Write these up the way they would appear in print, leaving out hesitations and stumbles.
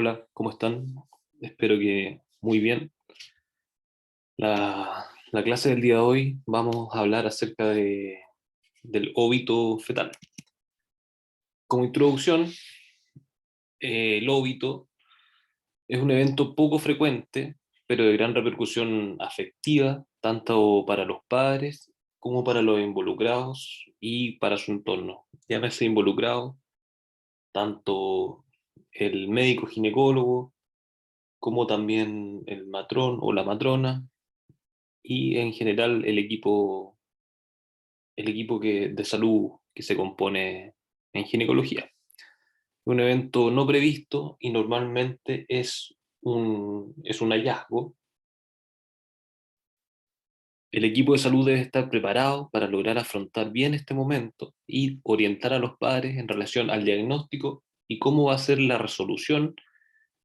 Hola, ¿cómo están? Espero que muy bien. La clase del día de hoy vamos a hablar acerca del óbito fetal. Como introducción, el óbito es un evento poco frecuente, pero de gran repercusión afectiva, tanto para los padres como para los involucrados y para su entorno. Llámese involucrado tanto el médico ginecólogo como también el matrón o la matrona y en general el equipo de salud que se compone en ginecología. Un evento no previsto y normalmente es un hallazgo. El equipo de salud debe estar preparado para lograr afrontar bien este momento y orientar a los padres en relación al diagnóstico y cómo va a ser la resolución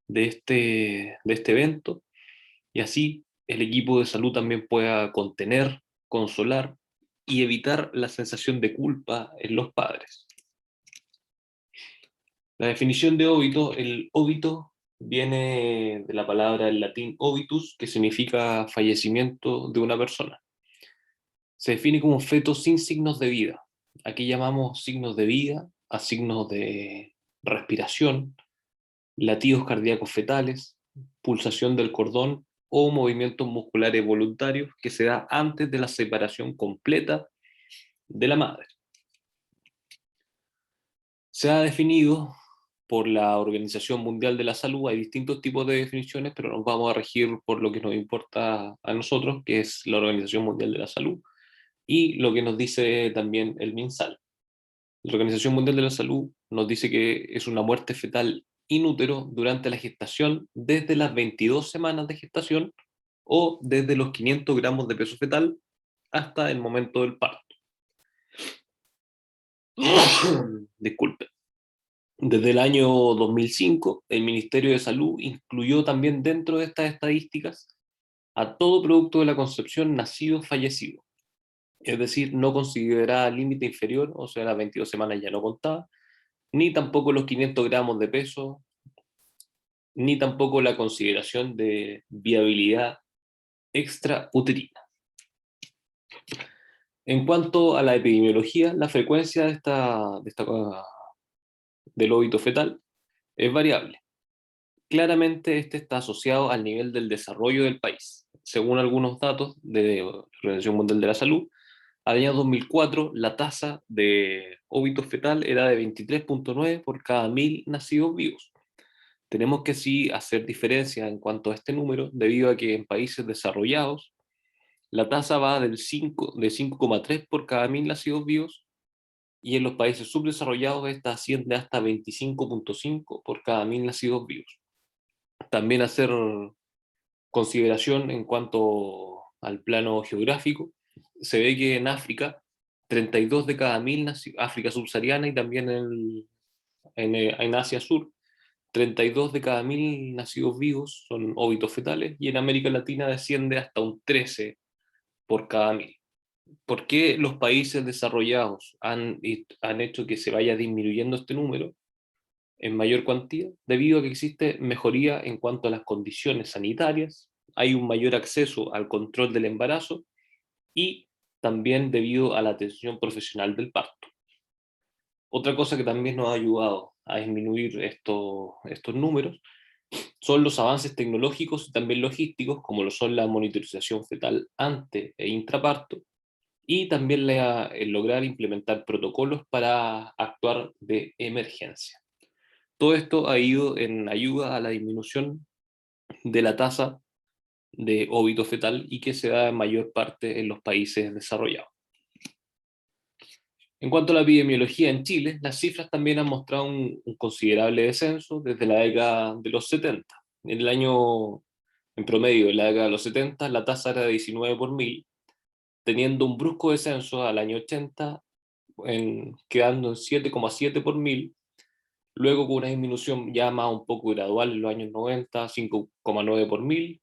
de este evento, y así el equipo de salud también pueda contener, consolar y evitar la sensación de culpa en los padres. La definición de óbito: el óbito viene de la palabra en latín obitus, que significa fallecimiento de una persona. Se define como un feto sin signos de vida. Aquí llamamos signos de vida a signos de respiración, latidos cardíacos fetales, pulsación del cordón o movimientos musculares voluntarios que se da antes de la separación completa de la madre. Se ha definido por la Organización Mundial de la Salud, hay distintos tipos de definiciones, pero nos vamos a regir por lo que nos importa a nosotros, que es la Organización Mundial de la Salud, y lo que nos dice también el MinSal. La Organización Mundial de la Salud nos dice que es una muerte fetal in útero durante la gestación desde las 22 semanas de gestación o desde los 500 gramos de peso fetal hasta el momento del parto. Disculpe. Desde el año 2005, el Ministerio de Salud incluyó también dentro de estas estadísticas a todo producto de la concepción nacido fallecido. Es decir, no consideraba límite inferior, o sea, las 22 semanas ya no contaba, ni tampoco los 500 gramos de peso, ni tampoco la consideración de viabilidad extrauterina. En cuanto a la epidemiología, la frecuencia del óbito fetal es variable. Claramente este está asociado al nivel del desarrollo del país. Según algunos datos de la Organización Mundial de la Salud, al año 2004 la tasa de óbito fetal era de 23,9 por cada 1.000 nacidos vivos. Tenemos que sí hacer diferencia en cuanto a este número, debido a que en países desarrollados la tasa va de 5,3 por cada 1.000 nacidos vivos, y en los países subdesarrollados esta asciende hasta 25,5 por cada 1.000 nacidos vivos. También hacer consideración en cuanto al plano geográfico, se ve que en África, 32 de cada 1.000, África subsahariana y también en Asia Sur, 32 de cada 1.000 nacidos vivos son óbitos fetales, y en América Latina desciende hasta un 13 por cada 1.000. ¿Por qué los países desarrollados han hecho que se vaya disminuyendo este número en mayor cuantía? Debido a que existe mejoría en cuanto a las condiciones sanitarias, hay un mayor acceso al control del embarazo y también debido a la atención profesional del parto. Otra cosa que también nos ha ayudado a disminuir estos números son los avances tecnológicos y también logísticos, como lo son la monitorización fetal ante e intraparto, y también el lograr implementar protocolos para actuar de emergencia. Todo esto ha ido en ayuda a la disminución de la tasa de óbito fetal, y que se da en mayor parte en los países desarrollados. En cuanto a la epidemiología en Chile, las cifras también han mostrado un considerable descenso desde la década de los 70. En promedio, en la década de los 70, la tasa era de 19 por 1.000, teniendo un brusco descenso al año 80, quedando en 7,7 por 1.000, luego con una disminución ya más un poco gradual en los años 90, 5,9 por 1.000,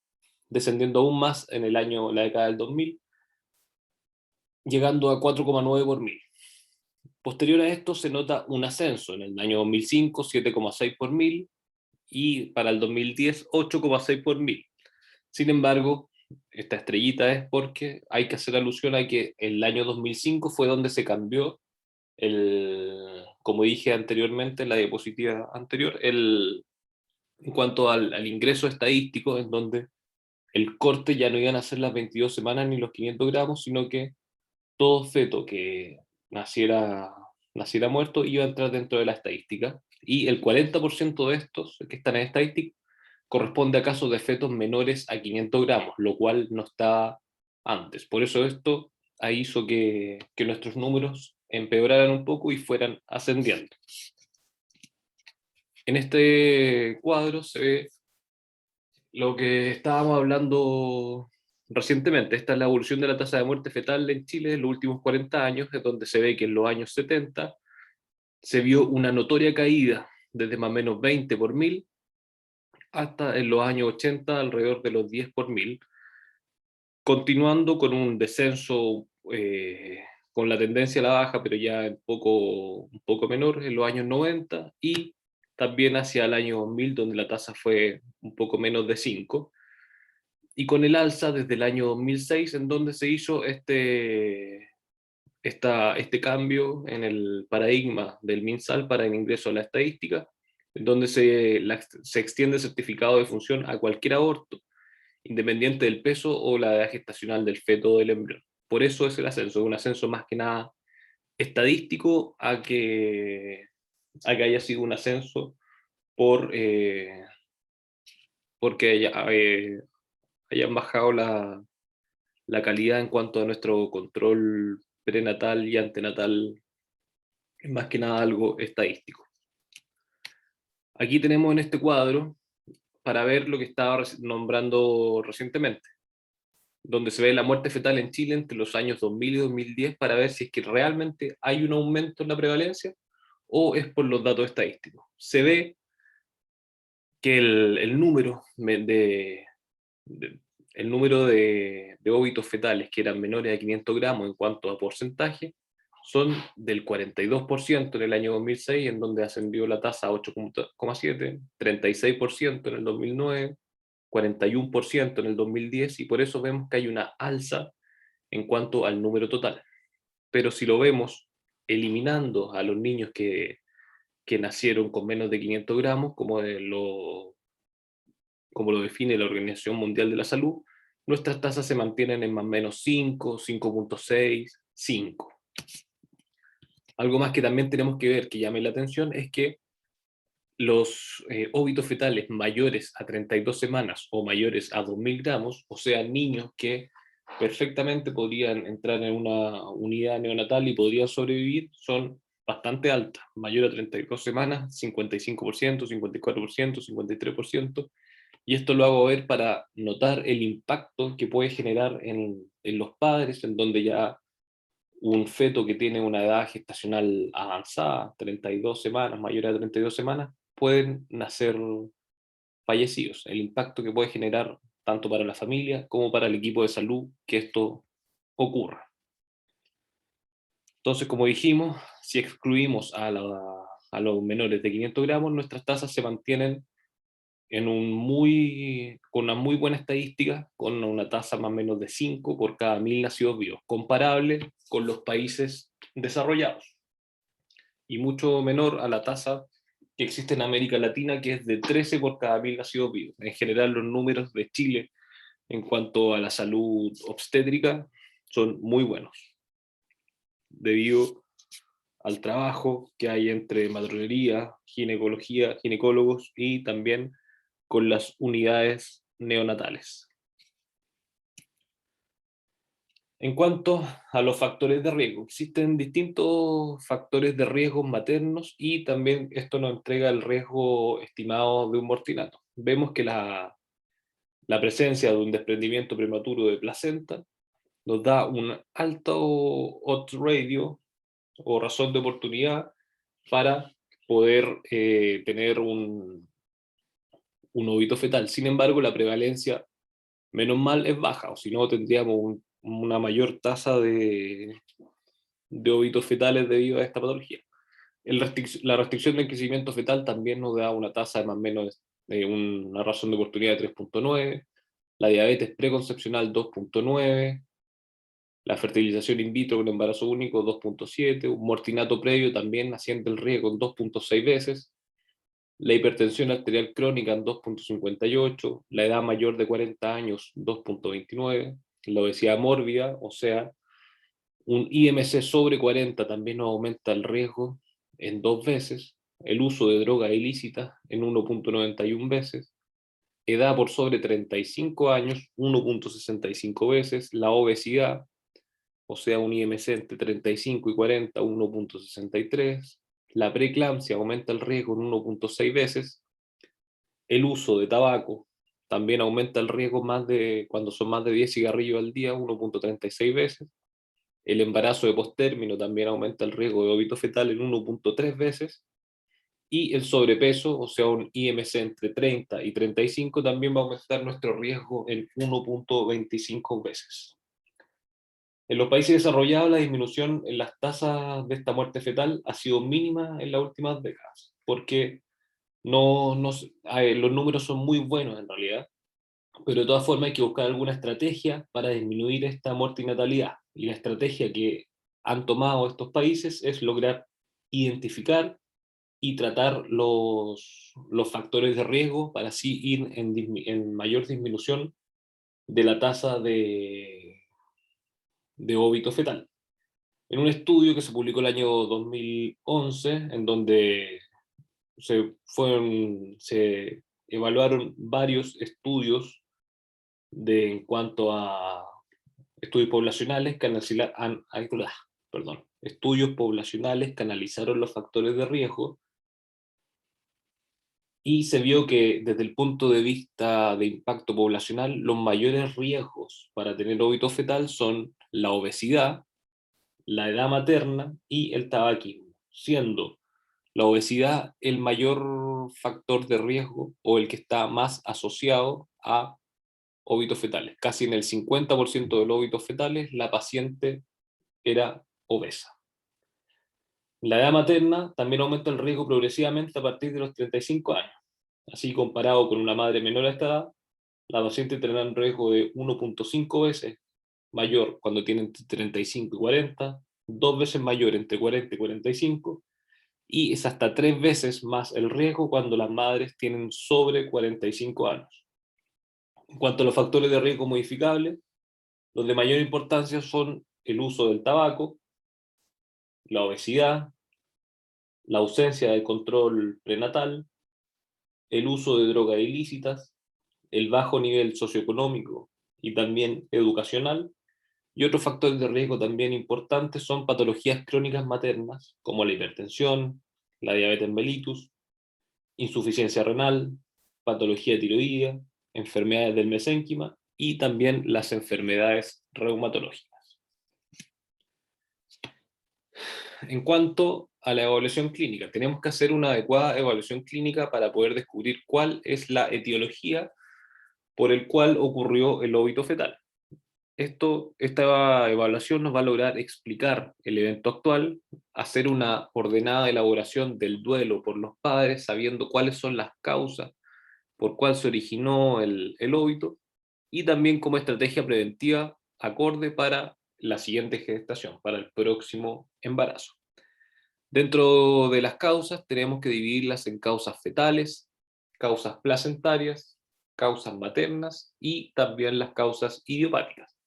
descendiendo aún más en la década del 2000, llegando a 4,9 por 1.000. Posterior a esto se nota un ascenso en el año 2005, 7,6 por 1.000, y para el 2010 8,6 por mil. Sin embargo, esta estrellita es porque hay que hacer alusión a que el año 2005 fue donde se cambió como dije anteriormente en la diapositiva anterior, en cuanto al ingreso estadístico, en donde el corte ya no iban a ser las 22 semanas ni los 500 gramos, sino que todo feto que naciera muerto iba a entrar dentro de la estadística, y el 40% de estos que están en estadística corresponde a casos de fetos menores a 500 gramos, lo cual no está antes. Por eso esto hizo que nuestros números empeoraran un poco y fueran ascendiendo. En este cuadro se ve lo que estábamos hablando recientemente. Esta es la evolución de la tasa de muerte fetal en Chile en los últimos 40 años, es donde se ve que en los años 70 se vio una notoria caída desde más o menos 20 por mil hasta en los años 80 alrededor de los 10 por mil, continuando con un descenso con la tendencia a la baja, pero ya un poco menor en los años 90 y también hacia el año 2000, donde la tasa fue un poco menos de 5, y con el alza desde el año 2006, en donde se hizo este cambio en el paradigma del MinSal para el ingreso a la estadística, en donde se extiende el certificado de función a cualquier aborto, independiente del peso o la edad gestacional del feto o del embrión. Por eso es el ascenso, un ascenso más que nada estadístico a que haya sido un ascenso porque hayan bajado la calidad en cuanto a nuestro control prenatal y antenatal, es más que nada algo estadístico. Aquí tenemos en este cuadro para ver lo que estaba nombrando recientemente, donde se ve la muerte fetal en Chile entre los años 2000 y 2010, para ver si es que realmente hay un aumento en la prevalencia o es por los datos estadísticos. Se ve que el número de, el número de óbitos fetales que eran menores a 500 gramos en cuanto a porcentaje son del 42% en el año 2006, en donde ascendió la tasa a 8,7, 36% en el 2009, 41% en el 2010, y por eso vemos que hay una alza en cuanto al número total. Pero si lo vemos eliminando a los niños que nacieron con menos de 500 gramos, como lo define la Organización Mundial de la Salud, nuestras tasas se mantienen en más o menos 5, 5,6, 5. Algo más que también tenemos que ver que llame la atención es que los óbitos fetales mayores a 32 semanas o mayores a 2.000 gramos, o sea, niños que perfectamente podrían entrar en una unidad neonatal y podrían sobrevivir, son bastante altas. Mayor a 32 semanas, 55%, 54%, 53%. Y esto lo hago ver para notar el impacto que puede generar en los padres, en donde ya un feto que tiene una edad gestacional avanzada, 32 semanas, mayor a 32 semanas, pueden nacer fallecidos. El impacto que puede generar tanto para la familia como para el equipo de salud que esto ocurra. Entonces, como dijimos, si excluimos a los menores de 500 gramos, nuestras tasas se mantienen con una muy buena estadística, con una tasa más o menos de 5 por cada 1.000 nacidos vivos, comparable con los países desarrollados, y mucho menor a la tasa que existe en América Latina, que es de 13 por cada 1.000 nacidos vivos. En general, los números de Chile en cuanto a la salud obstétrica son muy buenos, debido al trabajo que hay entre matronería, ginecología, ginecólogos y también con las unidades neonatales. En cuanto a los factores de riesgo, existen distintos factores de riesgo maternos y también esto nos entrega el riesgo estimado de un mortinato. Vemos que la presencia de un desprendimiento prematuro de placenta nos da un alto odds ratio o razón de oportunidad para poder tener un ovito fetal. Sin embargo, la prevalencia, menos mal, es baja, o si no tendríamos una mayor tasa de óbitos fetales debido a esta patología. La restricción del crecimiento fetal también nos da una tasa de más o menos una razón de oportunidad de 3,9, la diabetes preconcepcional 2,9, la fertilización in vitro con embarazo único 2,7, un mortinato previo también asciende el riesgo en 2,6 veces, la hipertensión arterial crónica en 2,58, la edad mayor de 40 años 2,29, la obesidad mórbida, o sea, un IMC sobre 40 también nos aumenta el riesgo en 2 veces, el uso de drogas ilícitas en 1,91 veces, edad por sobre 35 años 1,65 veces, la obesidad, o sea, un IMC entre 35 y 40, 1,63, la preeclampsia aumenta el riesgo en 1,6 veces, el uso de tabaco también aumenta el riesgo cuando son más de 10 cigarrillos al día, 1,36 veces, el embarazo de postérmino también aumenta el riesgo de óbito fetal en 1,3 veces, y el sobrepeso, o sea, un IMC entre 30 y 35, también va a aumentar nuestro riesgo en 1,25 veces. En los países desarrollados, la disminución en las tasas de esta muerte fetal ha sido mínima en las últimas décadas, porque los números son muy buenos en realidad, pero de todas formas hay que buscar alguna estrategia para disminuir esta mortinatalidad. Y la estrategia que han tomado estos países es lograr identificar y tratar los factores de riesgo para así ir en mayor disminución de la tasa de óbito fetal. En un estudio que se publicó el año 2011, en donde se evaluaron varios estudios en cuanto a estudios poblacionales estudios poblacionales que analizaron los factores de riesgo, y se vio que desde el punto de vista de impacto poblacional, los mayores riesgos para tener óbito fetal son la obesidad, la edad materna y el tabaquismo, siendo la obesidad el mayor factor de riesgo o el que está más asociado a óbitos fetales. Casi en el 50% de los óbitos fetales la paciente era obesa. La edad materna también aumenta el riesgo progresivamente a partir de los 35 años. Así, comparado con una madre menor a esta edad, la paciente tendrá un riesgo de 1,5 veces mayor cuando tiene entre 35 y 40, 2 veces mayor entre 40 y 45, y es hasta 3 veces más el riesgo cuando las madres tienen sobre 45 años. En cuanto a los factores de riesgo modificables, los de mayor importancia son el uso del tabaco, la obesidad, la ausencia de control prenatal, el uso de drogas ilícitas, el bajo nivel socioeconómico y también educacional. Y otros factores de riesgo también importantes son patologías crónicas maternas, como la hipertensión, la diabetes mellitus, insuficiencia renal, patología tiroidea, enfermedades del mesénquima y también las enfermedades reumatológicas. En cuanto a la evaluación clínica, tenemos que hacer una adecuada evaluación clínica para poder descubrir cuál es la etiología por el cual ocurrió el óbito fetal. Esta evaluación nos va a lograr explicar el evento actual, hacer una ordenada elaboración del duelo por los padres, sabiendo cuáles son las causas por cuál se originó el óbito, y también como estrategia preventiva acorde para la siguiente gestación, para el próximo embarazo. Dentro de las causas tenemos que dividirlas en causas fetales, causas placentarias, causas maternas y también las causas idiopáticas.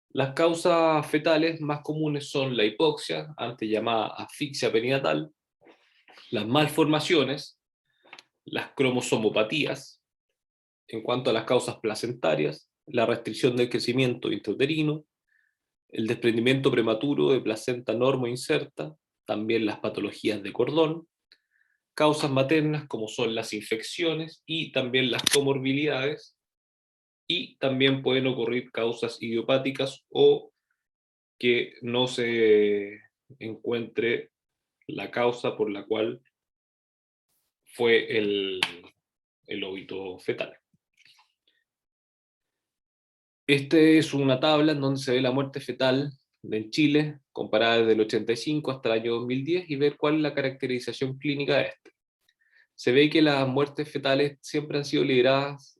Las causas fetales más comunes son la hipoxia, antes llamada asfixia perinatal, las malformaciones, las cromosomopatías. En cuanto a las causas placentarias, la restricción del crecimiento intrauterino, el desprendimiento prematuro de placenta normo inserta, también las patologías de cordón, causas maternas como son las infecciones y también las comorbilidades, y también pueden ocurrir causas idiopáticas o que no se encuentre la causa por la cual fue el óbito fetal. Esta es una tabla en donde se ve la muerte fetal en Chile, comparada desde el 85 hasta el año 2010, y ver cuál es la caracterización clínica de este. se ve que las muertes fetales siempre han sido lideradas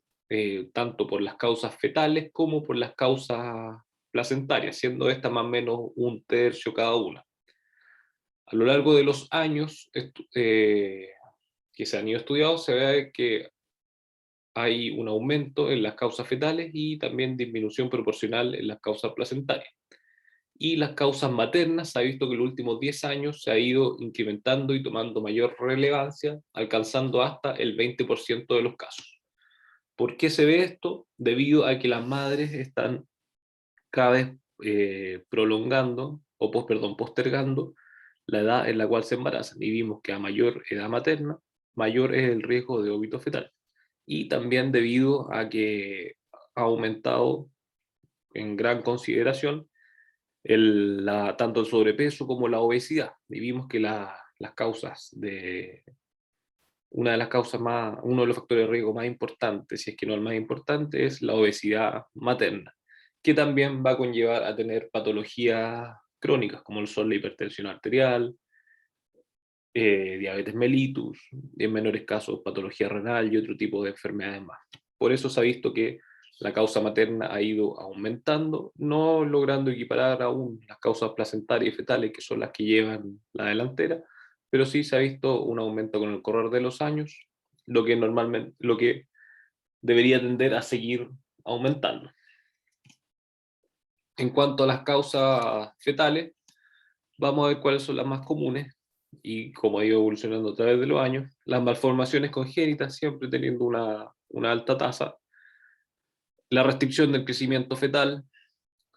tanto por las causas fetales como por las causas placentarias, siendo esta más o menos un tercio cada una. A lo largo de los años que se han ido estudiando, se ve que hay un aumento en las causas fetales y también disminución proporcional en las causas placentarias. Y las causas maternas, se ha visto que en los últimos 10 años se ha ido incrementando y tomando mayor relevancia, alcanzando hasta el 20% de los casos. ¿Por qué se ve esto? Debido a que las madres están cada vez prolongando, o postergando la edad en la cual se embarazan. Y vimos que a mayor edad materna, mayor es el riesgo de óbito fetal. Y también debido a que ha aumentado en gran consideración tanto el sobrepeso como la obesidad. Y vimos que las causas una de las causas más, uno de los factores de riesgo más importantes, si es que no el más importante, es la obesidad materna, que también va a conllevar a tener patologías crónicas, como son la hipertensión arterial, diabetes mellitus, y en menores casos patología renal y otro tipo de enfermedades más. Por eso se ha visto que la causa materna ha ido aumentando, no logrando equiparar aún las causas placentarias y fetales, que son las que llevan la delantera, pero sí se ha visto un aumento con el correr de los años, lo que debería tender a seguir aumentando. En cuanto a las causas fetales, vamos a ver cuáles son las más comunes y cómo ha ido evolucionando a través de los años. Las malformaciones congénitas siempre teniendo una alta tasa, la restricción del crecimiento fetal,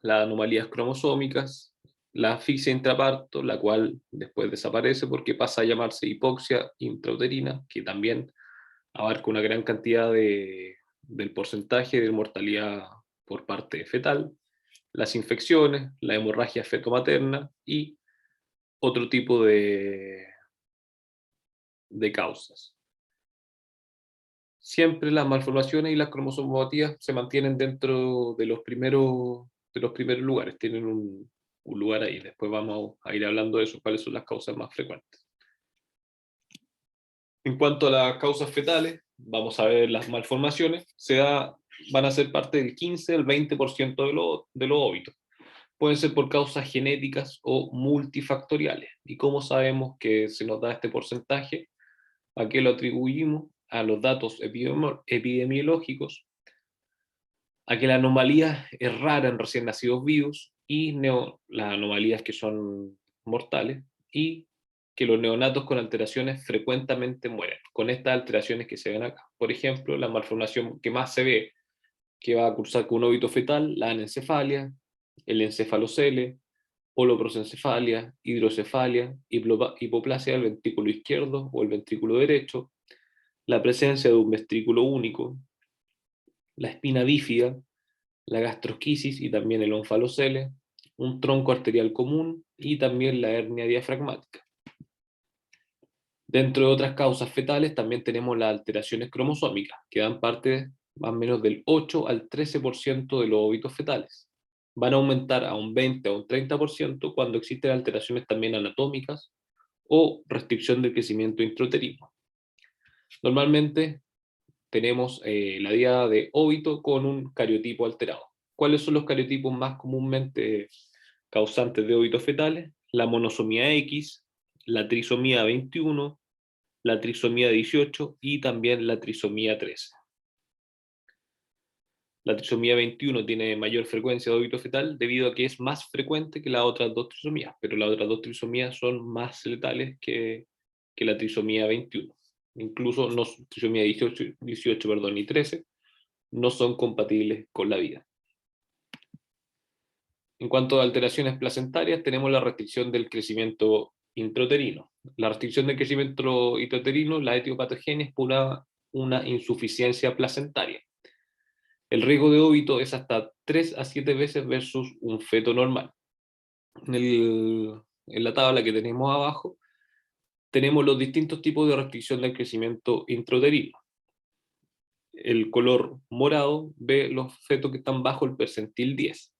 las anomalías cromosómicas, la asfixia intraparto, la cual después desaparece porque pasa a llamarse hipoxia intrauterina, que también abarca una gran cantidad del porcentaje de mortalidad por parte fetal, las infecciones, la hemorragia fetomaterna y otro tipo de causas. Siempre las malformaciones y las cromosomopatías se mantienen dentro de los primeros lugares, tienen un lugar ahí. Después vamos a ir hablando de eso, cuáles son las causas más frecuentes. En cuanto a las causas fetales, vamos a ver las malformaciones, van a ser parte del 15 al 20% de los óbitos. Pueden ser por causas genéticas o multifactoriales. ¿Y cómo sabemos que se nos da este porcentaje? ¿A qué lo atribuimos? A los datos epidemiológicos, a que la anomalía es rara en recién nacidos vivos y las anomalías que son mortales, y que los neonatos con alteraciones frecuentemente mueren, con estas alteraciones que se ven acá. Por ejemplo, la malformación que más se ve, que va a cursar con un óbito fetal, la anencefalia, el encefalocele, holoprosencefalia, hidrocefalia, hipoplasia del ventrículo izquierdo o el ventrículo derecho, la presencia de un ventrículo único, la espina bífida, la gastrosquisis y también el onfalocele, un tronco arterial común y también la hernia diafragmática. Dentro de otras causas fetales también tenemos las alteraciones cromosómicas, que dan parte más o menos del 8 al 13% de los óvitos fetales. Van a aumentar a un 20 o un 30% cuando existen alteraciones también anatómicas o restricción del crecimiento intrauterino. Normalmente tenemos la diada de óbito con un cariotipo alterado. ¿Cuáles son los cariotipos más comúnmente causantes de óbitos fetales? La monosomía X, la trisomía 21, la trisomía 18 y también la trisomía 13. La trisomía 21 tiene mayor frecuencia de óbito fetal debido a que es más frecuente que las otras dos trisomías, pero las otras dos trisomías son más letales que la trisomía 21. Incluso no, trisomía 18 perdón, y 13 no son compatibles con la vida. En cuanto a alteraciones placentarias, tenemos la restricción del crecimiento intrauterino. La restricción del crecimiento intrauterino, la etiopatogenia, es por una insuficiencia placentaria. El riesgo de óbito es hasta 3 a 7 veces versus un feto normal. En la tabla que tenemos abajo, tenemos los distintos tipos de restricción del crecimiento intrauterino. El color morado ve los fetos que están bajo el percentil 10,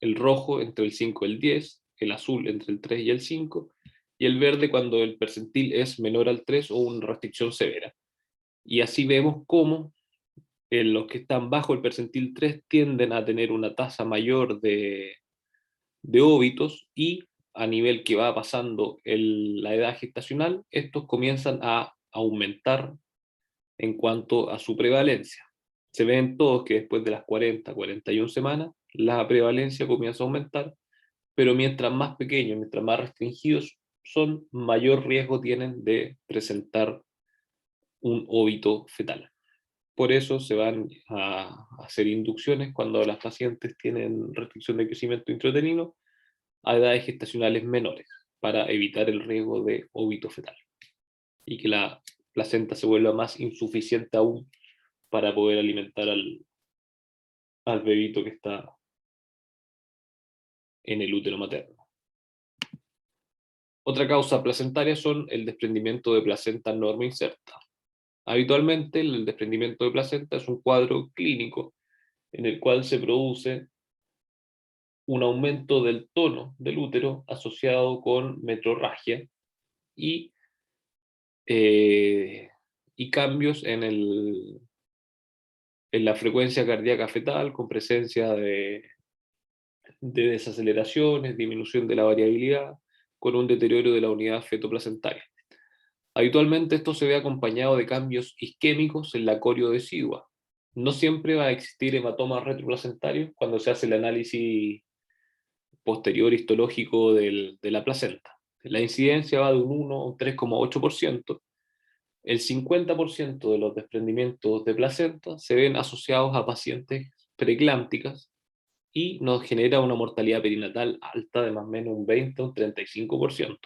el rojo entre el 5 y el 10, el azul entre el 3 y el 5, y el verde cuando el percentil es menor al 3 o una restricción severa. Y así vemos cómo los que están bajo el percentil 3 tienden a tener una tasa mayor de óbitos, y a nivel que va pasando la edad gestacional, estos comienzan a aumentar en cuanto a su prevalencia. Se ven todos que después de las 40, 41 semanas, la prevalencia comienza a aumentar, pero mientras más pequeños, mientras más restringidos son, mayor riesgo tienen de presentar un óbito fetal. Por eso se van a hacer inducciones cuando las pacientes tienen restricción de crecimiento intrauterino a edades gestacionales menores, para evitar el riesgo de óbito fetal y que la placenta se vuelva más insuficiente aún para poder alimentar al bebito que está en el útero materno. Otra causa placentaria son el desprendimiento de placenta normoinserta. Habitualmente el desprendimiento de placenta es un cuadro clínico en el cual se produce un aumento del tono del útero asociado con metrorragia y, eh, y cambios en la frecuencia cardíaca fetal, con presencia de desaceleraciones, disminución de la variabilidad, con un deterioro de la unidad fetoplacentaria. Habitualmente esto se ve acompañado de cambios isquémicos en la corio decidua. No siempre va a existir hematomas retroplacentarios cuando se hace el análisis posterior histológico de la placenta. La incidencia va de un 1 a un 3,8%. El 50% de los desprendimientos de placenta se ven asociados a pacientes preeclámpticas y nos genera una mortalidad perinatal alta de más o menos un 20 o un 35%.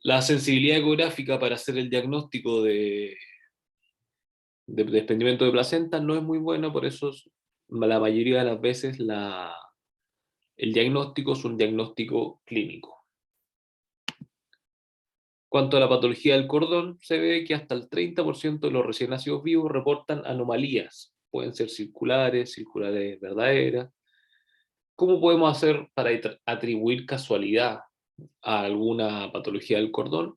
La sensibilidad ecográfica para hacer el diagnóstico de desprendimiento de placenta no es muy buena, por eso la mayoría de las veces el diagnóstico es un diagnóstico clínico. Cuanto a la patología del cordón, se ve que hasta el 30% de los recién nacidos vivos reportan anomalías. Pueden ser circulares verdaderas. ¿Cómo podemos hacer para atribuir casualidad a alguna patología del cordón?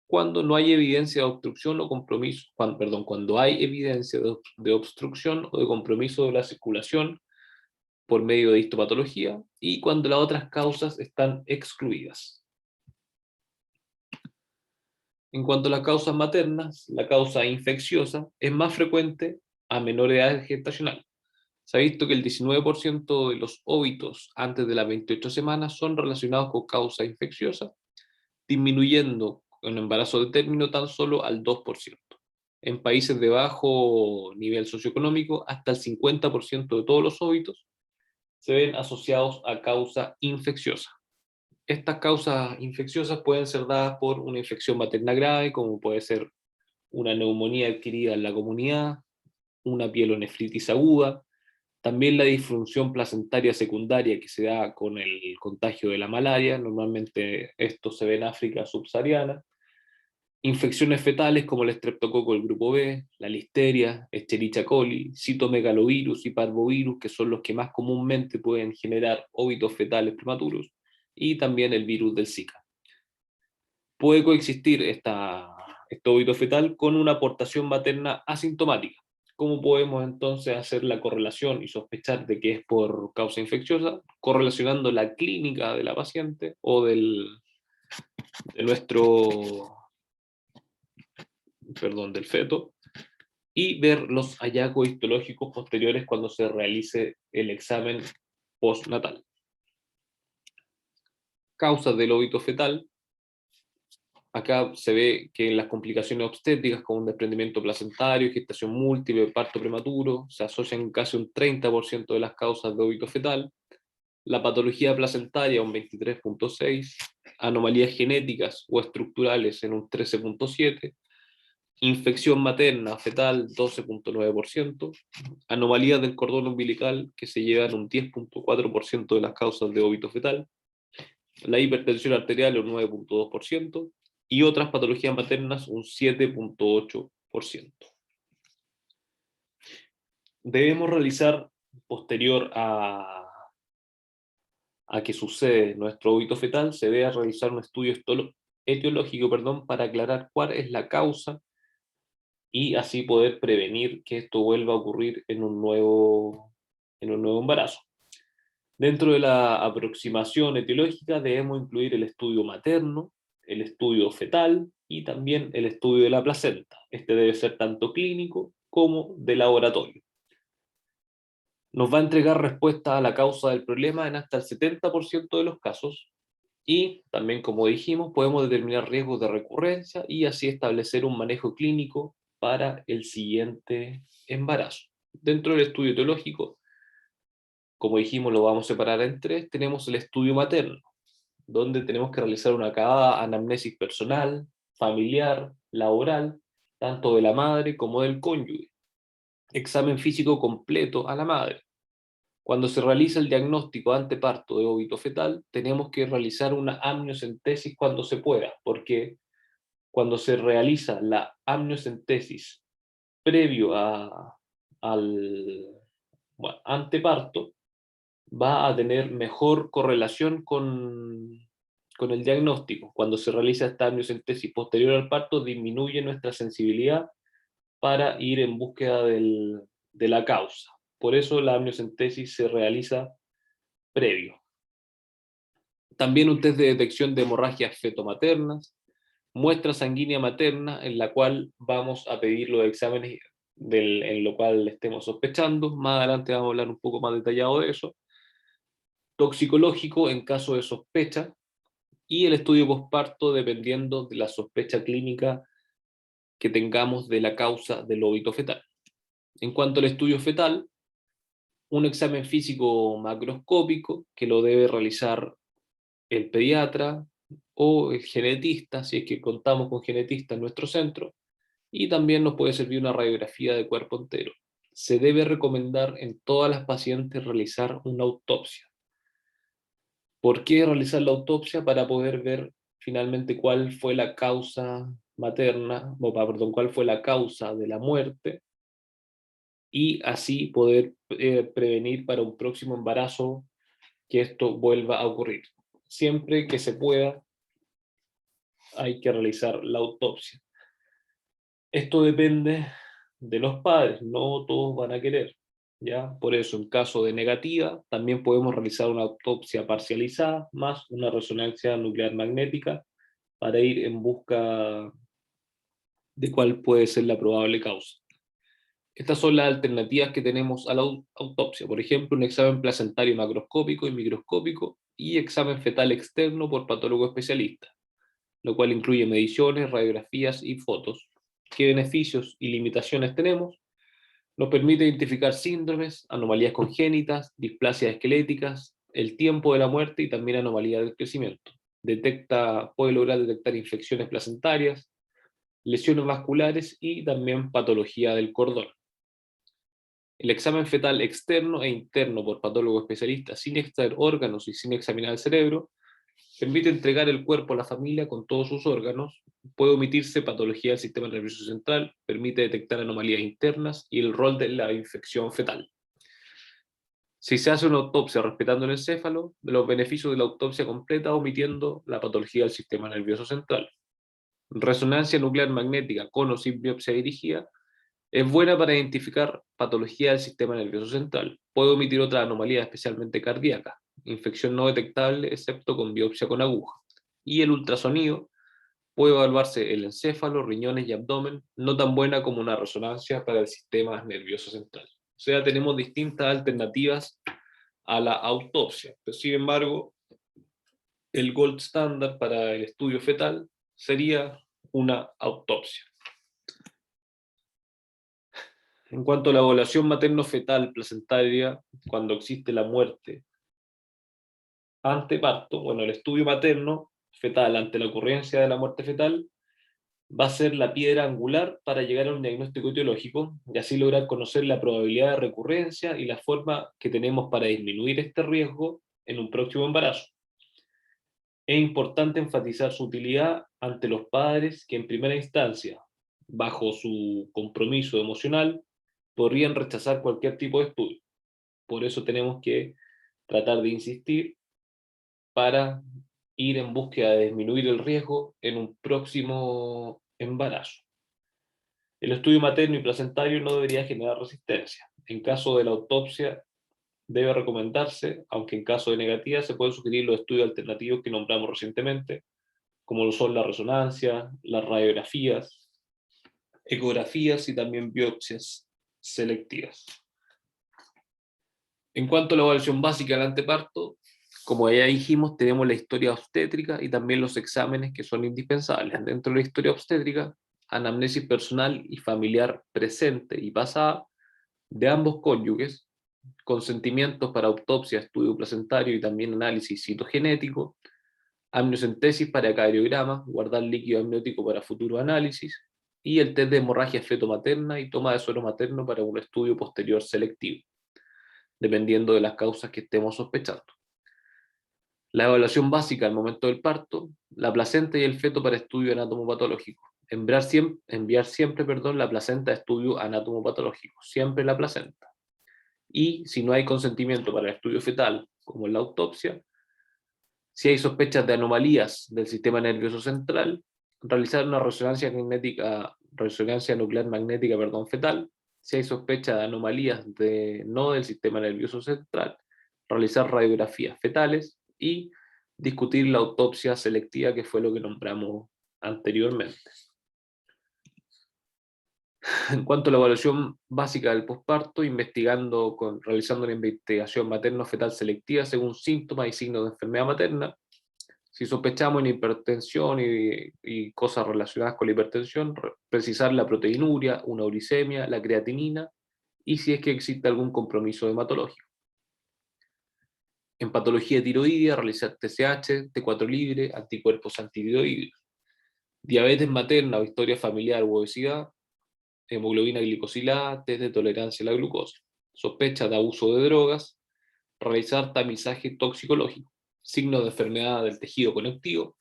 Cuando no hay evidencia de obstrucción o compromiso, cuando hay evidencia de obstrucción o de compromiso de la circulación por medio de histopatología, y cuando las otras causas están excluidas. En cuanto a las causas maternas, la causa infecciosa es más frecuente a menor edad gestacional. Se ha visto que el 19% de los óbitos antes de las 28 semanas son relacionados con causa infecciosa, disminuyendo en embarazo de término tan solo al 2%. En países de bajo nivel socioeconómico, hasta el 50% de todos los óbitos se ven asociados a causa infecciosa. Estas causas infecciosas pueden ser dadas por una infección materna grave, como puede ser una neumonía adquirida en la comunidad, una pielonefritis aguda, también la disfunción placentaria secundaria que se da con el contagio de la malaria. Normalmente esto se ve en África subsahariana. Infecciones fetales como el estreptococo del grupo B, la listeria, Escherichia coli, citomegalovirus y parvovirus, que son los que más comúnmente pueden generar óbitos fetales prematuros, y también el virus del Zika. Puede coexistir este óbito fetal con una aportación materna asintomática. ¿Cómo podemos entonces hacer la correlación y sospechar de que es por causa infecciosa? Correlacionando la clínica de la paciente o del feto, y ver los hallazgos histológicos posteriores cuando se realice el examen postnatal. Causas del óbito fetal. Acá se ve que en las complicaciones obstétricas, como un desprendimiento placentario, gestación múltiple, parto prematuro, se asocian casi un 30% de las causas de óbito fetal. La patología placentaria un 23,6%, anomalías genéticas o estructurales en un 13,7%, infección materna fetal 12,9%, anomalías del cordón umbilical que se llevan un 10,4% de las causas de óbito fetal, la hipertensión arterial un 9,2%, y otras patologías maternas un 7,8%. Debemos realizar, posterior a que sucede nuestro óbito fetal, se debe realizar un estudio etiológico, para aclarar cuál es la causa y así poder prevenir que esto vuelva a ocurrir en un nuevo embarazo. Dentro de la aproximación etiológica debemos incluir el estudio materno, el estudio fetal y también el estudio de la placenta. Este debe ser tanto clínico como de laboratorio. Nos va a entregar respuesta a la causa del problema en hasta el 70% de los casos y también, como dijimos, podemos determinar riesgos de recurrencia y así establecer un manejo clínico para el siguiente embarazo. Dentro del estudio etiológico, como dijimos, lo vamos a separar en tres. Tenemos el estudio materno, donde tenemos que realizar una acabada anamnesis personal, familiar, laboral, tanto de la madre como del cónyuge. Examen físico completo a la madre. Cuando se realiza el diagnóstico anteparto de óbito fetal, tenemos que realizar una amniocentesis cuando se pueda, porque cuando se realiza la amniocentesis previo al anteparto, va a tener mejor correlación con el diagnóstico. Cuando se realiza esta amniocentesis posterior al parto, disminuye nuestra sensibilidad para ir en búsqueda de la causa. Por eso la amniocentesis se realiza previo. También un test de detección de hemorragias fetomaternas, muestra sanguínea materna en la cual vamos a pedir los exámenes en lo cual estemos sospechando. Más adelante vamos a hablar un poco más detallado de eso. Toxicológico en caso de sospecha y el estudio posparto dependiendo de la sospecha clínica que tengamos de la causa del óbito fetal. En cuanto al estudio fetal, un examen físico macroscópico que lo debe realizar el pediatra o el genetista, si es que contamos con genetistas en nuestro centro, y también nos puede servir una radiografía de cuerpo entero. Se debe recomendar en todas las pacientes realizar una autopsia. ¿Por qué realizar la autopsia? Para poder ver finalmente cuál fue la causa materna, perdón, cuál fue la causa de la muerte y así poder prevenir para un próximo embarazo que esto vuelva a ocurrir. Siempre que se pueda, hay que realizar la autopsia. Esto depende de los padres, no todos van a querer, ¿ya? Por eso, en caso de negativa, también podemos realizar una autopsia parcializada más una resonancia nuclear magnética para ir en busca de cuál puede ser la probable causa. Estas son las alternativas que tenemos a la autopsia, por ejemplo, un examen placentario macroscópico y microscópico y examen fetal externo por patólogo especialista, lo cual incluye mediciones, radiografías y fotos. ¿Qué beneficios y limitaciones tenemos? Nos permite identificar síndromes, anomalías congénitas, displasias esqueléticas, el tiempo de la muerte y también anomalías del crecimiento. Puede lograr detectar infecciones placentarias, lesiones vasculares y también patología del cordón. El examen fetal externo e interno por patólogo especialista sin extraer órganos y sin examinar el cerebro permite entregar el cuerpo a la familia con todos sus órganos, puede omitirse patología del sistema nervioso central, permite detectar anomalías internas y el rol de la infección fetal. Si se hace una autopsia respetando el encéfalo, de los beneficios de la autopsia completa omitiendo la patología del sistema nervioso central. Resonancia nuclear magnética con o sin biopsia dirigida es buena para identificar patología del sistema nervioso central. Puede omitir otras anomalías especialmente cardíacas, infección no detectable excepto con biopsia con aguja. Y el ultrasonido puede evaluarse el encéfalo, riñones y abdomen, no tan buena como una resonancia para el sistema nervioso central. O sea, tenemos distintas alternativas a la autopsia, pero sin embargo, el gold standard para el estudio fetal sería una autopsia. En cuanto a la evaluación materno-fetal placentaria, cuando existe la muerte anteparto, bueno, el estudio materno fetal ante la ocurrencia de la muerte fetal va a ser la piedra angular para llegar a un diagnóstico etiológico y así lograr conocer la probabilidad de recurrencia y la forma que tenemos para disminuir este riesgo en un próximo embarazo. Es importante enfatizar su utilidad ante los padres que en primera instancia, bajo su compromiso emocional, podrían rechazar cualquier tipo de estudio. Por eso tenemos que tratar de insistir para ir en búsqueda de disminuir el riesgo en un próximo embarazo. El estudio materno y placentario no debería generar resistencia. En caso de la autopsia, debe recomendarse, aunque en caso de negativa se pueden sugerir los estudios alternativos que nombramos recientemente, como lo son la resonancia, las radiografías, ecografías y también biopsias selectivas. En cuanto a la evaluación básica del anteparto, como ya dijimos, tenemos la historia obstétrica y también los exámenes que son indispensables. Dentro de la historia obstétrica, anamnesis personal y familiar presente y pasada de ambos cónyuges, consentimientos para autopsia, estudio placentario y también análisis citogenético, amniocentesis para cariograma, guardar líquido amniótico para futuro análisis, y el test de hemorragia feto-materna y toma de suero materno para un estudio posterior selectivo, dependiendo de las causas que estemos sospechando. La evaluación básica al momento del parto, la placenta y el feto para estudio anatomopatológico. Enviar siempre la placenta a estudio anatomopatológico, siempre la placenta. Y si no hay consentimiento para el estudio fetal, como en la autopsia, si hay sospechas de anomalías del sistema nervioso central, realizar una resonancia nuclear magnética fetal. Si hay sospecha de anomalías no del sistema nervioso central, realizar radiografías fetales y discutir la autopsia selectiva, que fue lo que nombramos anteriormente. En cuanto a la evaluación básica del posparto, realizando una investigación materno-fetal selectiva según síntomas y signos de enfermedad materna. Si sospechamos en hipertensión y cosas relacionadas con la hipertensión, precisar la proteinuria, una uricemia, la creatinina, y si es que existe algún compromiso hematológico. En patología tiroidea, realizar TSH, T4 libre, anticuerpos antitiroideos. Diabetes materna o historia familiar u obesidad, hemoglobina glicosilada, test de tolerancia a la glucosa. Sospecha de abuso de drogas, realizar tamizaje toxicológico. Signos de enfermedad del tejido conectivo,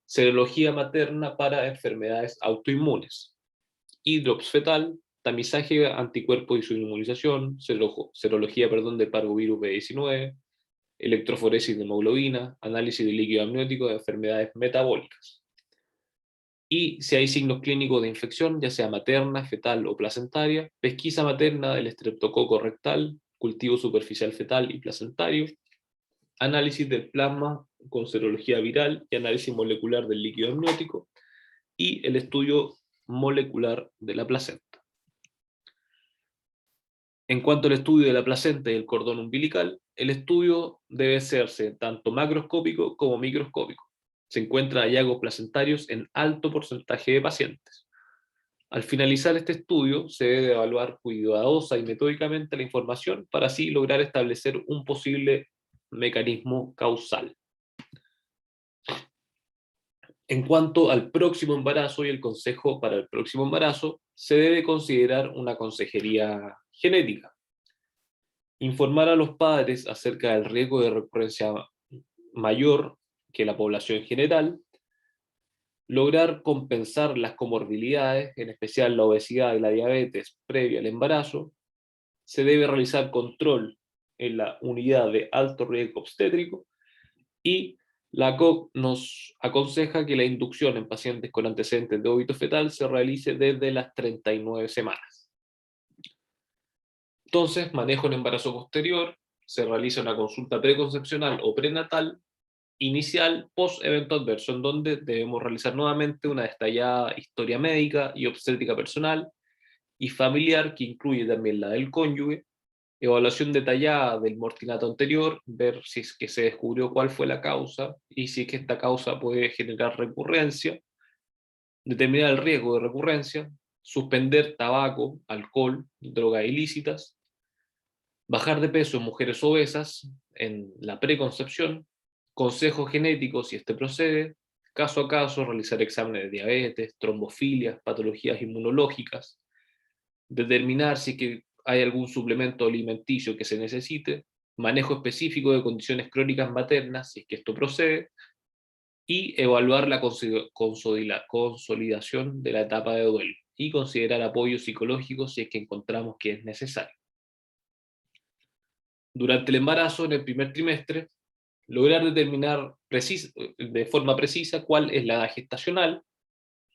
serología materna para enfermedades autoinmunes, hidrops fetal, tamizaje anticuerpos y su inmunización, serología de parvovirus B19, electroforesis de hemoglobina, análisis de líquido amniótico de enfermedades metabólicas. Y si hay signos clínicos de infección, ya sea materna, fetal o placentaria, pesquisa materna del estreptococo rectal, cultivo superficial fetal y placentario, análisis del plasma con serología viral y análisis molecular del líquido amniótico, y el estudio molecular de la placenta. En cuanto al estudio de la placenta y el cordón umbilical, el estudio debe hacerse tanto macroscópico como microscópico. Se encuentran hallazgos placentarios en alto porcentaje de pacientes. Al finalizar este estudio, se debe evaluar cuidadosa y metódicamente la información para así lograr establecer un posible mecanismo causal. En cuanto al próximo embarazo y el consejo para el próximo embarazo, se debe considerar una consejería genética. Informar a los padres acerca del riesgo de recurrencia mayor que la población general, lograr compensar las comorbilidades, en especial la obesidad y la diabetes previa al embarazo, se debe realizar control en la unidad de alto riesgo obstétrico, y la COC nos aconseja que la inducción en pacientes con antecedentes de óbito fetal se realice desde las 39 semanas. Entonces, manejo en embarazo posterior, se realiza una consulta preconcepcional o prenatal, inicial, post-evento adverso, en donde debemos realizar nuevamente una detallada historia médica y obstétrica personal y familiar, que incluye también la del cónyuge, evaluación detallada del mortinato anterior, ver si es que se descubrió cuál fue la causa y si es que esta causa puede generar recurrencia, determinar el riesgo de recurrencia, suspender tabaco, alcohol, drogas ilícitas, bajar de peso en mujeres obesas en la preconcepción, consejo genético si este procede, caso a caso realizar exámenes de diabetes, trombofilias, patologías inmunológicas, determinar si es que hay algún suplemento alimenticio que se necesite, manejo específico de condiciones crónicas maternas, si es que esto procede, y evaluar la consolidación de la etapa de duelo, y considerar apoyo psicológico si es que encontramos que es necesario. Durante el embarazo, en el primer trimestre, lograr determinar de forma precisa cuál es la edad gestacional,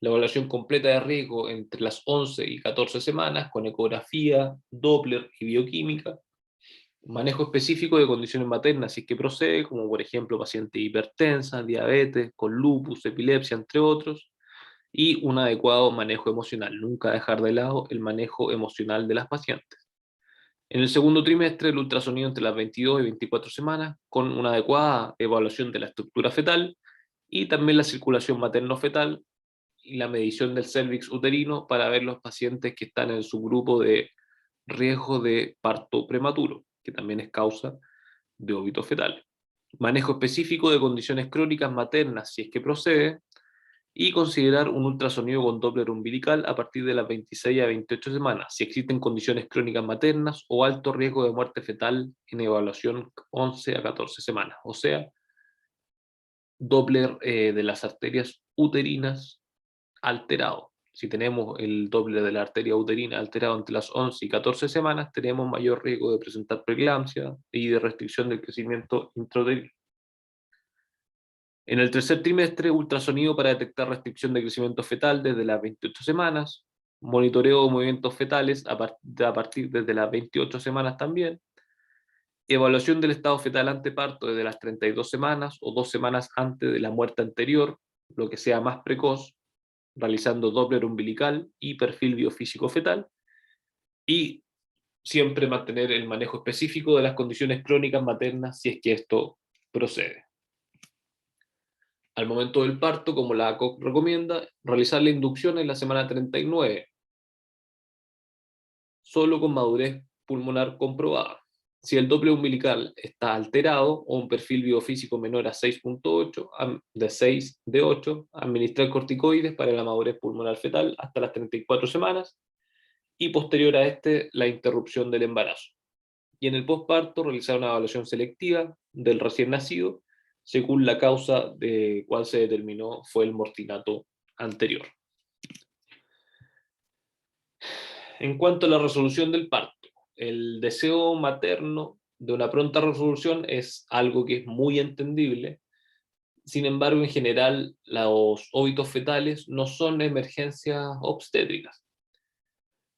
la evaluación completa de riesgo entre las 11 y 14 semanas, con ecografía, Doppler y bioquímica, manejo específico de condiciones maternas si es que procede, como por ejemplo paciente hipertensa, diabetes, con lupus, epilepsia, entre otros, y un adecuado manejo emocional, nunca dejar de lado el manejo emocional de las pacientes. En el segundo trimestre, el ultrasonido entre las 22 y 24 semanas, con una adecuada evaluación de la estructura fetal y también la circulación materno-fetal y la medición del cervix uterino para ver los pacientes que están en su grupo de riesgo de parto prematuro, que también es causa de óbito fetal. Manejo específico de condiciones crónicas maternas, si es que procede, y considerar un ultrasonido con Doppler umbilical a partir de las 26 a 28 semanas, si existen condiciones crónicas maternas o alto riesgo de muerte fetal en evaluación 11 a 14 semanas, o sea, Doppler de las arterias uterinas alterado. Si tenemos el Doppler de la arteria uterina alterado entre las 11 y 14 semanas, tenemos mayor riesgo de presentar preeclampsia y de restricción del crecimiento intrauterino. En el tercer trimestre, ultrasonido para detectar restricción de crecimiento fetal desde las 28 semanas, monitoreo de movimientos fetales a partir desde las 28 semanas también, evaluación del estado fetal anteparto desde las 32 semanas o 2 semanas antes de la muerte anterior, lo que sea más precoz, realizando Doppler umbilical y perfil biofísico fetal, y siempre mantener el manejo específico de las condiciones crónicas maternas si es que esto procede. Al momento del parto, como la ACOC recomienda, realizar la inducción en la semana 39, solo con madurez pulmonar comprobada. Si el Doppler umbilical está alterado o un perfil biofísico menor a 6.8, de 6 de 8, administrar corticoides para la madurez pulmonar fetal hasta las 34 semanas y posterior a este la interrupción del embarazo. Y en el posparto realizar una evaluación selectiva del recién nacido según la causa de cuál se determinó fue el mortinato anterior. En cuanto a la resolución del parto, el deseo materno de una pronta resolución es algo que es muy entendible. Sin embargo, en general, los óbitos fetales no son emergencias obstétricas.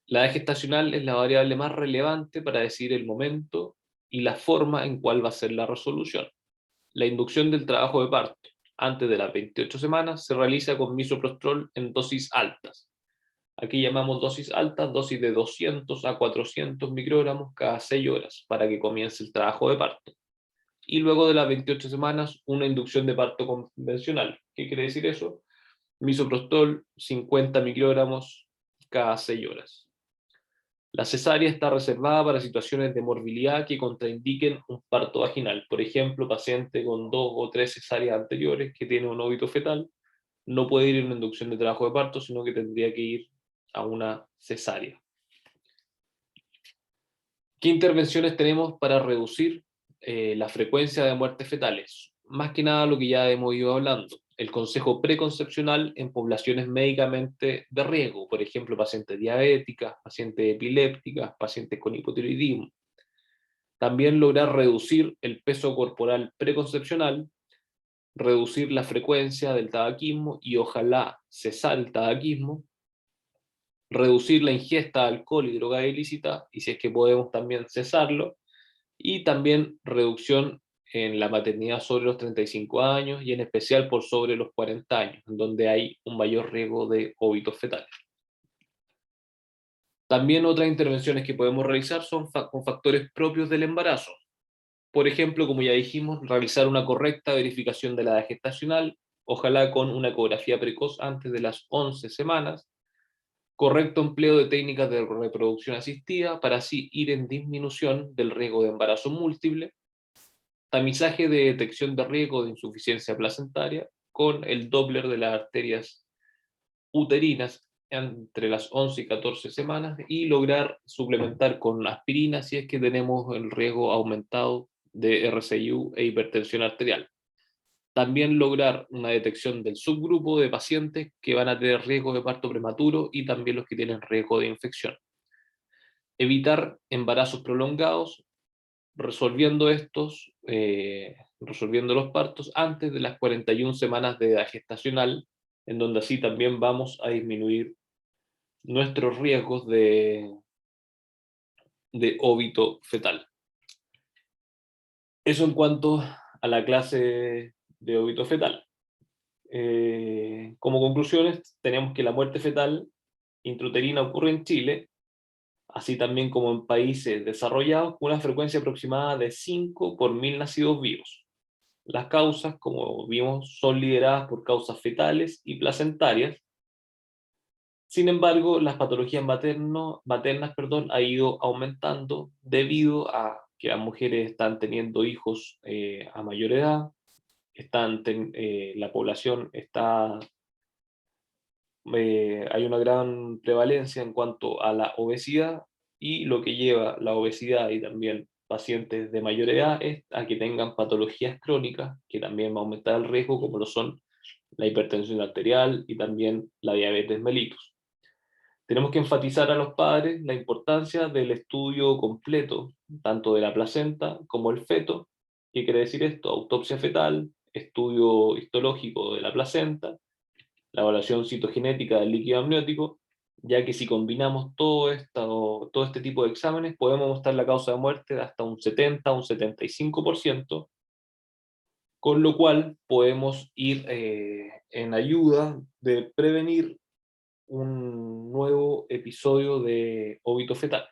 La edad gestacional es la variable más relevante para decidir el momento y la forma en cuál va a ser la resolución. La inducción del trabajo de parto antes de las 28 semanas se realiza con misoprostol en dosis altas. Aquí llamamos dosis altas, dosis de 200 a 400 microgramos cada 6 horas para que comience el trabajo de parto. Y luego de las 28 semanas, una inducción de parto convencional. ¿Qué quiere decir eso? Misoprostol 50 microgramos cada 6 horas. La cesárea está reservada para situaciones de morbilidad que contraindiquen un parto vaginal. Por ejemplo, paciente con 2 o 3 cesáreas anteriores que tiene un óbito fetal no puede ir a una inducción de trabajo de parto, sino que tendría que ir a una cesárea. ¿Qué intervenciones tenemos para reducir la frecuencia de muertes fetales? Más que nada lo que ya hemos ido hablando, el consejo preconcepcional en poblaciones médicamente de riesgo, por ejemplo, pacientes diabéticas, pacientes epilépticas, pacientes con hipotiroidismo. También lograr reducir el peso corporal preconcepcional, reducir la frecuencia del tabaquismo y ojalá cesar el tabaquismo, reducir la ingesta de alcohol y droga ilícita, y si es que podemos también cesarlo, y también reducción en la maternidad sobre los 35 años y en especial por sobre los 40 años, en donde hay un mayor riesgo de óbitos fetales. También otras intervenciones que podemos realizar son con factores propios del embarazo. Por ejemplo, como ya dijimos, realizar una correcta verificación de la edad gestacional, ojalá con una ecografía precoz antes de las 11 semanas, correcto empleo de técnicas de reproducción asistida para así ir en disminución del riesgo de embarazo múltiple, tamizaje de detección de riesgo de insuficiencia placentaria con el Doppler de las arterias uterinas entre las 11 y 14 semanas y lograr suplementar con aspirina si es que tenemos el riesgo aumentado de RCIU e hipertensión arterial. También lograr una detección del subgrupo de pacientes que van a tener riesgo de parto prematuro y también los que tienen riesgo de infección. Evitar embarazos prolongados, resolviendo los partos antes de las 41 semanas de edad gestacional, en donde así también vamos a disminuir nuestros riesgos de óbito fetal. Eso en cuanto a la clase de óbito fetal. Como conclusiones, tenemos que la muerte fetal intrauterina ocurre en Chile, así también como en países desarrollados, con una frecuencia aproximada de 5 por 1000 nacidos vivos. Las causas, como vimos, son lideradas por causas fetales y placentarias. Sin embargo, las patologías maternas, ha ido aumentando debido a que las mujeres están teniendo hijos a mayor edad, la población hay una gran prevalencia en cuanto a la obesidad, y lo que lleva la obesidad y también pacientes de mayor edad es a que tengan patologías crónicas, que también va a aumentar el riesgo, como lo son la hipertensión arterial y también la diabetes mellitus. Tenemos que enfatizar a los padres la importancia del estudio completo, tanto de la placenta como el feto. ¿Qué quiere decir esto? Autopsia fetal, estudio histológico de la placenta, la evaluación citogenética del líquido amniótico, ya que si combinamos todo este tipo de exámenes, podemos mostrar la causa de muerte de hasta un 70, un 75%, con lo cual podemos ir en ayuda de prevenir un nuevo episodio de óbito fetal.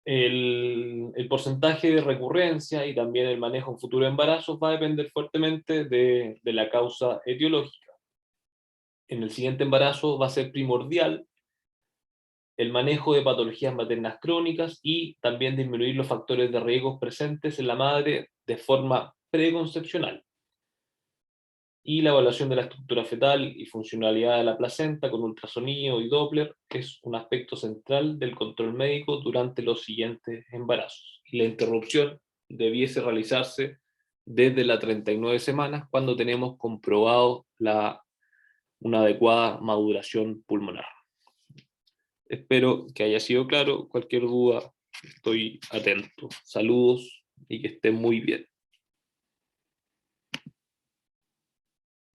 El porcentaje de recurrencia y también el manejo en futuro embarazo va a depender fuertemente de la causa etiológica. En el siguiente embarazo va a ser primordial el manejo de patologías maternas crónicas y también disminuir los factores de riesgo presentes en la madre de forma preconcepcional. Y la evaluación de la estructura fetal y funcionalidad de la placenta con ultrasonido y Doppler es un aspecto central del control médico durante los siguientes embarazos. Y la interrupción debiese realizarse desde las 39 semanas, cuando tenemos comprobado una adecuada maduración pulmonar. Espero que haya sido claro. Cualquier duda, estoy atento. Saludos y que estén muy bien.